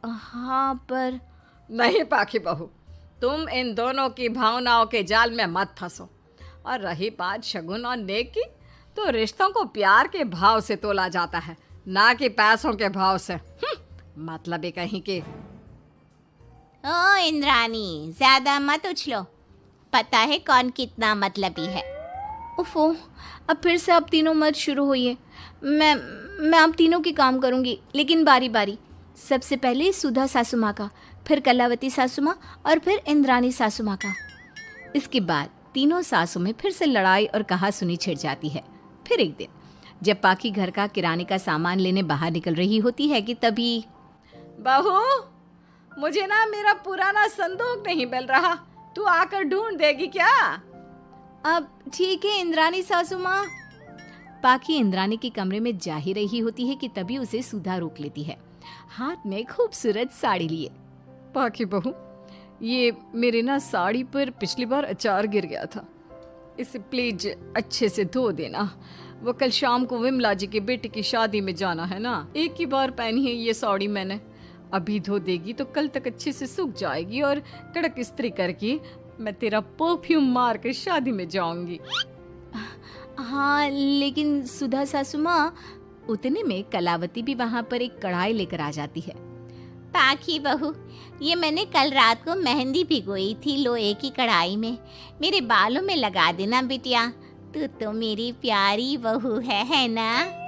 हाँ पर नहीं पाखी बहू, तुम इन दोनों की भावनाओं के जाल में मत फंसो। और रही बात शगुन और नेक की, तो रिश्तों को प्यार के भाव से तोला जाता है, ना कि पैसों के भाव से। मतलब ही कहीं की। ओ इंद्रानी, ज्यादा मत उछलो, पता है कौन कितना मतलबी है। उफो, अब फिर से आप तीनों मत शुरू होइए। मैं आप तीनों की काम करूँगी, लेकिन बारी बारी। सबसे पहले सुधा सासू माँ का, फिर कलावती सासू माँ और फिर इंद्रानी सासू माँ का। इसके बाद तीनों सासू में फिर से लड़ाई और कहासुनी छिड़ जाती है। फिर एक दिन जब पाखी घर का किराने का सामान लेने बाहर निकल रही होती है कि तभी बहू, मुझे ना मेरा पुराना संदूक नहीं मिल रहा, तू आकर ढूंढ देगी क्या? अब ठीक है इंद्रानी सासू माँ। पाखी इंद्रानी के कमरे में जा ही रही होती है कि तभी उसे सुधा रोक लेती है, हाथ में खूबसूरत साड़ी लिए। पाखी बहू, ये मेरे ना साड़ी पर पिछली बार अचार गिर गया था, इसे प्लीज अच्छे से धो देना। वो कल शाम को विमला जी के बेटे की शादी में जाना है ना, एक ही बार पहनी है ये साड़ी मैंने। अभी धो देगी तो कल तक अच्छे से सूख जाएगी और कड़क इस्त्री करके मैं तेरा परफ्यूम मार कर शादी में जाऊंगी। हाँ, लेकिन सुधा सासू माँ। उतने में कलावती भी वहाँ पर एक कढ़ाई लेकर आ जाती है। पाखी बहू, ये मैंने कल रात को मेहंदी भिगोई थी लोहे की कढ़ाई में, मेरे बालों में लगा देना बिटिया। तू तो मेरी प्यारी बहू है ना?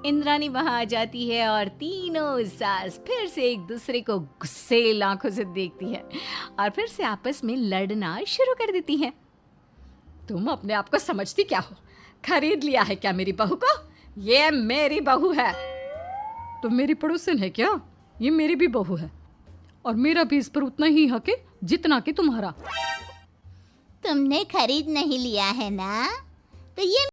इंद्रानी वहाँ आ जाती है और तीनों सास फिर से एक दूसरे को गुस्सेल आंखों से देखती है और फिर से आपस में लड़ना शुरू कर देती हैं। तुम अपने आप को समझती क्या हो? खरीद लिया है क्या मेरी बहू को? ये मेरी बहू है। तो मेरी पड़ोसन है क्या? ये मेरी भी बहू है और मेरा भी इस पर उतना ही हक है जितना कि तुम्हारा। तुमने खरीद नहीं लिया है ना, तो ये